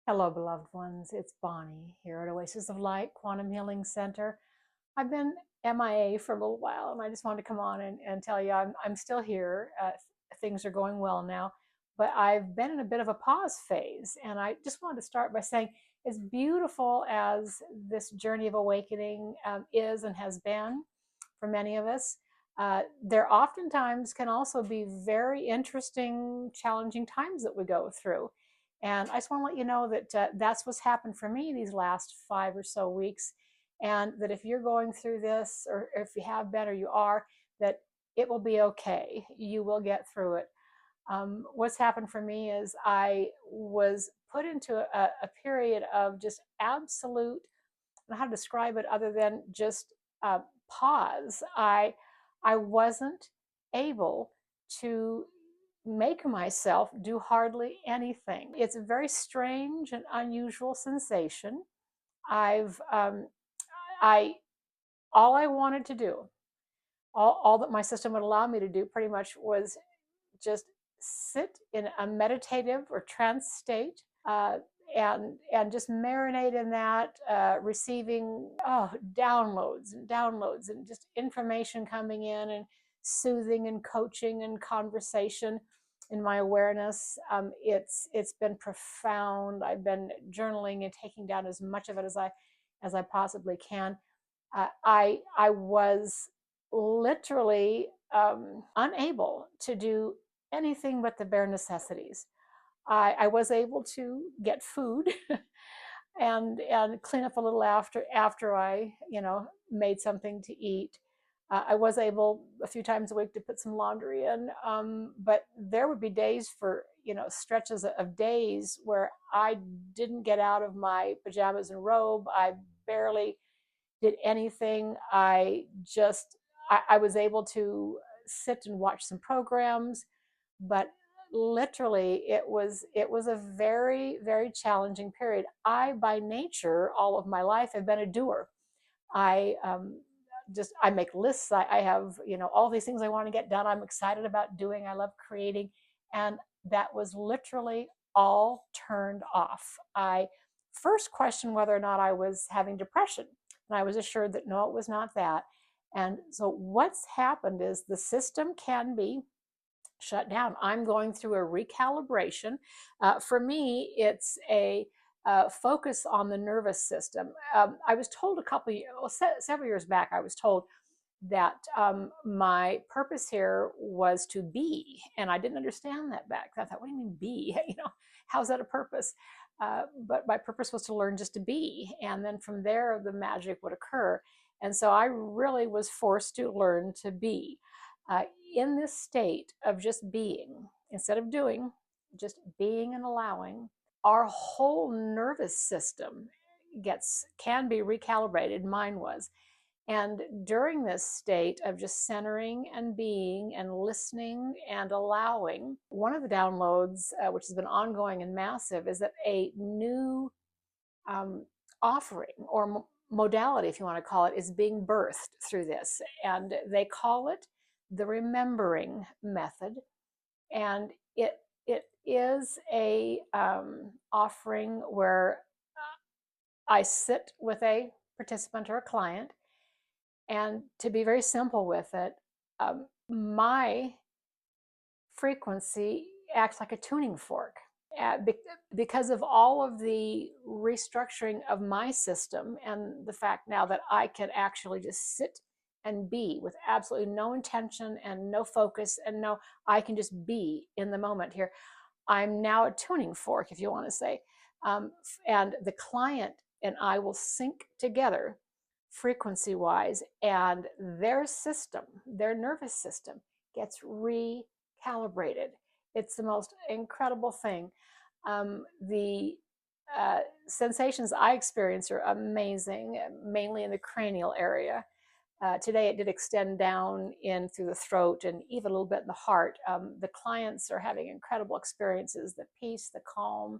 Hello, beloved ones. It's Bonnie here at Oasis of Light Quantum Healing Center. I've been MIA for a little while, and I just wanted to come on and tell you I'm still here. Things are going well now, but I've been in a bit of a pause phase, and I just wanted to start by saying, as beautiful as this journey of awakening is and has been for many of us, there oftentimes can also be very interesting, challenging times that we go through. And I just want to let you know that that's what's happened for me these last 5 or so weeks. And that if you're going through this, or if you have been, or you are, that it will be okay. You will get through it. What's happened for me is I was put into a period of just absolute, I don't know how to describe it other than just pause. I wasn't able to make myself do hardly anything. It's a very strange and unusual sensation. I've I all I wanted to do, all that my system would allow me to do, pretty much was just sit in a meditative or trance state. And just marinate in that, receiving downloads and downloads and just information coming in and soothing and coaching and conversation in my awareness. It's been profound. I've been journaling and taking down as much of it as I possibly can. I was literally unable to do anything but the bare necessities. I was able to get food and clean up a little after I made something to eat. I was able a few times a week to put some laundry in, but there would be days for stretches of days where I didn't get out of my pajamas and robe. I barely did anything. I was able to sit and watch some programs, but literally it was a very, very challenging period. I, by nature, all of my life have been a doer. I um, just i make lists. I have all these things I want to get done. I'm excited about doing. I love creating. And that was literally all turned off. I first questioned whether or not I was having depression, and I was assured that no, it was not that. And so what's happened is the system can be shut down. I'm going through a recalibration. For me, it's a focus on the nervous system. I was told several years back, I was told that my purpose here was to be, and I didn't understand that back. I thought, what do you mean be? How's that a purpose? But my purpose was to learn just to be, and then from there, the magic would occur. And so I really was forced to learn to be uh, in this state of just being instead of doing, just being and allowing. Our whole nervous system can be recalibrated. Mine was. And during this state of just centering and being and listening and allowing, one of the downloads, which has been ongoing and massive, is that a new um, offering or modality, if you want to call it, is being birthed through this. And they call it the remembering method. And it is a offering where I sit with a participant or a client, and to be very simple with it, my frequency acts like a tuning fork. Because of all of the restructuring of my system and the fact now that I can actually just sit and be with absolutely no intention and no focus and no, I can just be in the moment here. I'm now a tuning fork, if you want to say. And the client and I will sync together frequency wise, and their system, their nervous system, gets recalibrated. It's the most incredible thing. The sensations I experience are amazing, mainly in the cranial area. Today it did extend down in through the throat and even a little bit in the heart. The clients are having incredible experiences. The peace, the calm,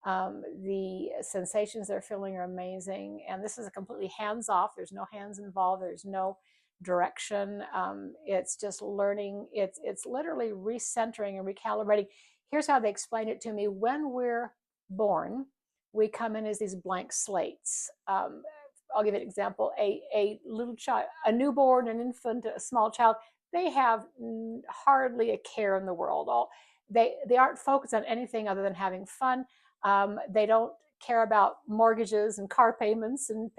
the sensations they're feeling are amazing. And this is a completely hands off. There's no hands involved. There's no direction. It's just learning. It's literally recentering and recalibrating. Here's how they explain it to me. When we're born, we come in as these blank slates. I'll give you an example. A little child, a newborn, an infant, a small child, they have hardly a care in the world. They aren't focused on anything other than having fun. They don't care about mortgages and car payments and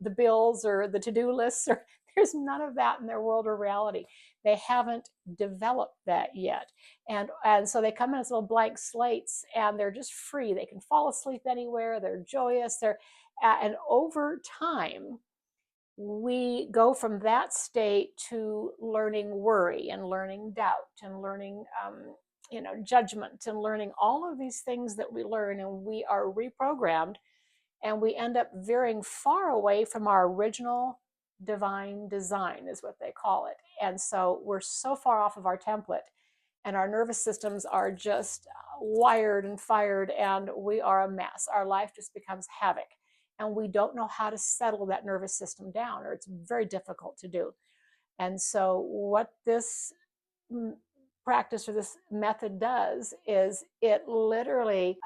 the bills or the to-do lists. Or there's none of that in their world or reality. They haven't developed that yet. And so they come in as little blank slates, and they're just free. They can fall asleep anywhere. They're joyous. And over time, we go from that state to learning worry and learning doubt and learning judgment and learning all of these things that we learn, and we are reprogrammed, and we end up veering far away from our original divine design, is what they call it. And so we're so far off of our template, and our nervous systems are just wired and fired, and we are a mess. Our life just becomes havoc, and we don't know how to settle that nervous system down, or it's very difficult to do. And so what this practice or this method does is it literally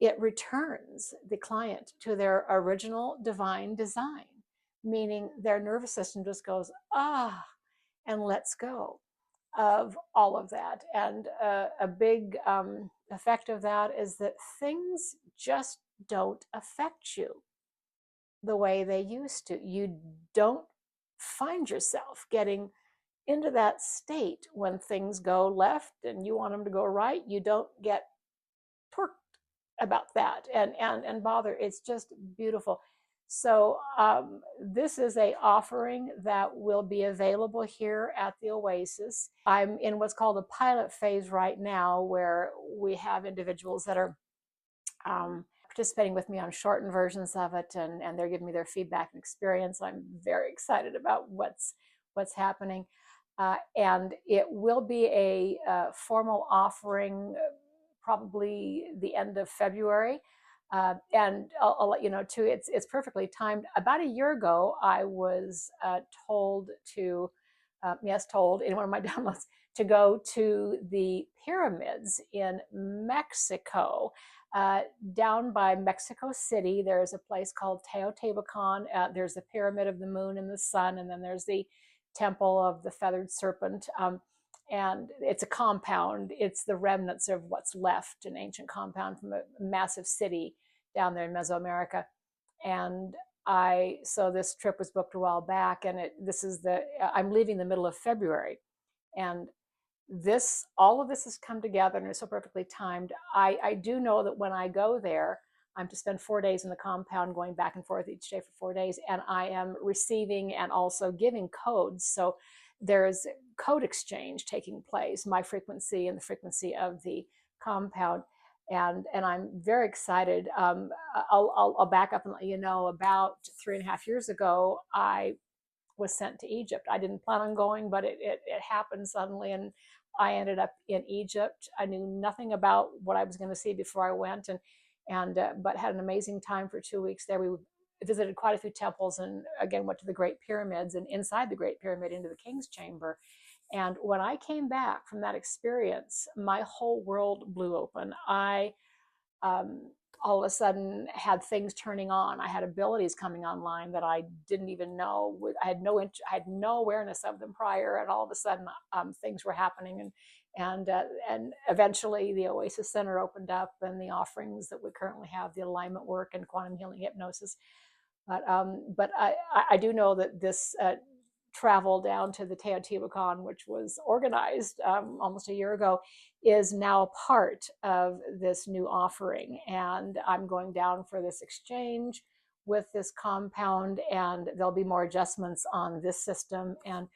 it returns the client to their original divine design, meaning their nervous system just goes and lets go of all of that. And a big effect of that is that things just don't affect you the way they used to. You don't find yourself getting into that state when things go left and you want them to go right. You don't get torqued about that and bother. It's just beautiful. So this is a offering that will be available here at the Oasis. I'm in what's called a pilot phase right now, where we have individuals that are participating with me on shortened versions of it, and they're giving me their feedback and experience. I'm very excited about what's happening. And it will be a formal offering probably the end of February. And I'll let you know too, it's perfectly timed. About a year ago, I was told in one of my downloads, to go to the pyramids in Mexico. Down by Mexico City, there's a place called Teotihuacan. There's the Pyramid of the Moon and the Sun, and then there's the Temple of the Feathered Serpent. And it's a compound. It's the remnants of what's left, an ancient compound from a massive city down there in Mesoamerica. And so this trip was booked a while back, and I'm leaving the middle of February. And all of this has come together, and it's so perfectly timed. I do know that when I go there, I'm to spend 4 days in the compound, going back and forth each day for 4 days, and I am receiving and also giving codes. So there's code exchange taking place, my frequency and the frequency of the compound, and I'm very excited. I'll back up and let you know. About 3.5 years ago, I was sent to Egypt. I didn't plan on going, but it happened suddenly, and I ended up in Egypt. I knew nothing about what I was going to see before I went, but had an amazing time for 2 weeks there. We visited quite a few temples, and again went to the Great Pyramids, and inside the Great Pyramid into the King's Chamber. And when I came back from that experience, my whole world blew open. I all of a sudden had things turning on. I had abilities coming online that I didn't even know. I had no awareness of them prior, and all of a sudden things were happening. And eventually the Oasis Center opened up, and the offerings that we currently have, the alignment work and quantum healing hypnosis. But I do know that this travel down to the Teotihuacan, which was organized almost a year ago, is now a part of this new offering. And I'm going down for this exchange with this compound, and there'll be more adjustments on this system. And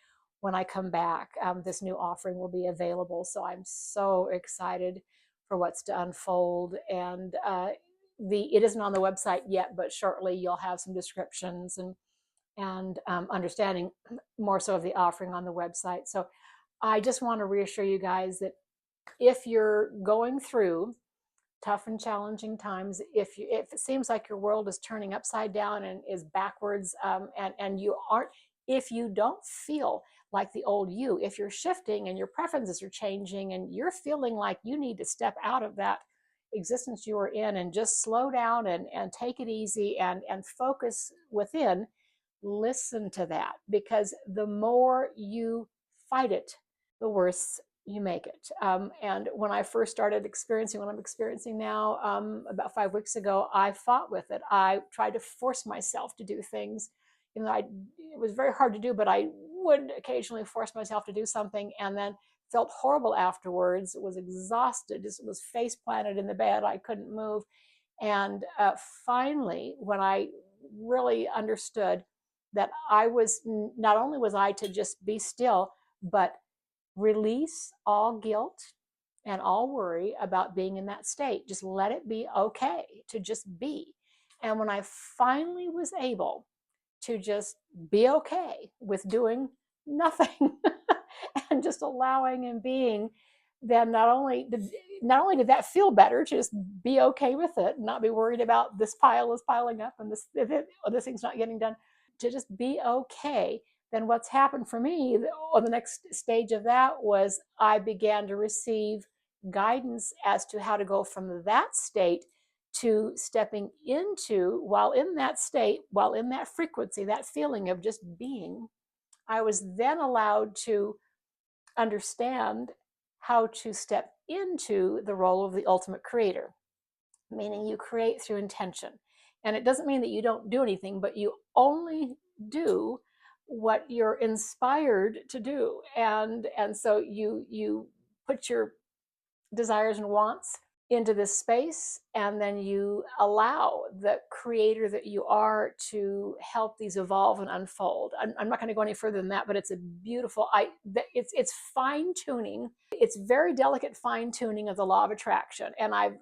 when I come back, this new offering will be available. So I'm so excited for what's to unfold. And it isn't on the website yet, but shortly you'll have some descriptions and understanding more so of the offering on the website. So I just want to reassure you guys that if you're going through tough and challenging times, if it seems like your world is turning upside down and is backwards, and you aren't, if you don't feel like the old you, if you're shifting and your preferences are changing and you're feeling like you need to step out of that existence you are in, and just slow down and take it easy and focus within, listen to that, because the more you fight it, the worse you make it. And when I first started experiencing what I'm experiencing now, about 5 weeks ago, I fought with it. I tried to force myself to do things. It was very hard to do, but I would occasionally force myself to do something, and then felt horrible afterwards. Was exhausted, just was face planted in the bed. I couldn't move. And finally, when I really understood that I was, not only was I to just be still, but release all guilt and all worry about being in that state. Just let it be okay to just be. And when I finally was able to just be okay with doing nothing and just allowing and being, then not only did that feel better to just be okay with it and not be worried about this pile is piling up and this thing's not getting done, to just be okay. Then what's happened for me on the next stage of that was I began to receive guidance as to how to go from that state to stepping into, while in that state, while in that frequency, that feeling of just being, I was then allowed to understand how to step into the role of the ultimate creator, meaning you create through intention. And it doesn't mean that you don't do anything, but you only do what you're inspired to do. And so you put your desires and wants into this space, and then you allow the creator that you are to help these evolve and unfold. I'm not going to go any further than that, but it's a beautiful, it's fine tuning. It's very delicate fine tuning of the law of attraction. And I've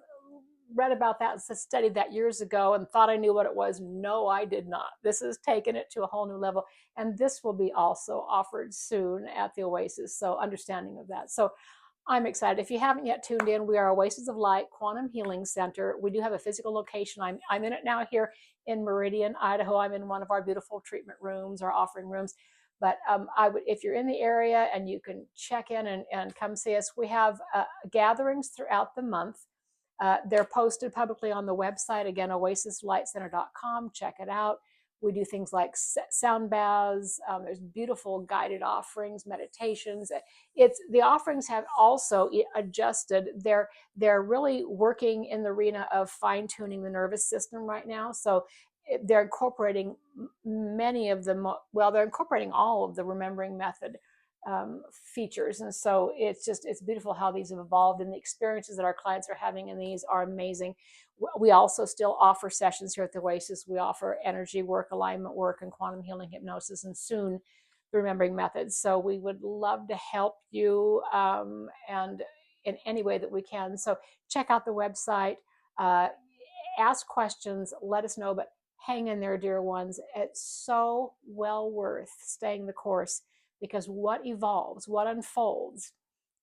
read about that and studied that years ago and thought I knew what it was. No, I did not. This has taken it to a whole new level. And this will be also offered soon at the Oasis. So understanding of that. So I'm excited. If you haven't yet tuned in, we are Oasis of Light Quantum Healing Center. We do have a physical location. I'm in it now here in Meridian, Idaho. I'm in one of our beautiful treatment rooms, our offering rooms. But if you're in the area and you can check in and come see us, we have gatherings throughout the month. They're posted publicly on the website, again, oasislightcenter.com. Check it out. We do things like sound baths. There's beautiful guided offerings, meditations. The offerings have also adjusted. They're really working in the arena of fine tuning the nervous system right now. So they're incorporating many of them. Well, they're incorporating all of the remembering method features. And so it's beautiful how these have evolved, and the experiences that our clients are having in these are amazing. We also still offer sessions here at the Oasis. We offer energy work, alignment work, and quantum healing hypnosis, and soon the remembering methods. So we would love to help you and in any way that we can. So check out the website, ask questions, let us know, but hang in there, dear ones. It's so well worth staying the course, because what evolves, what unfolds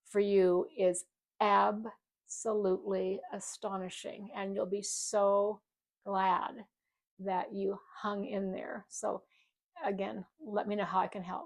for you is absolutely astonishing. And you'll be so glad that you hung in there. So again, let me know how I can help.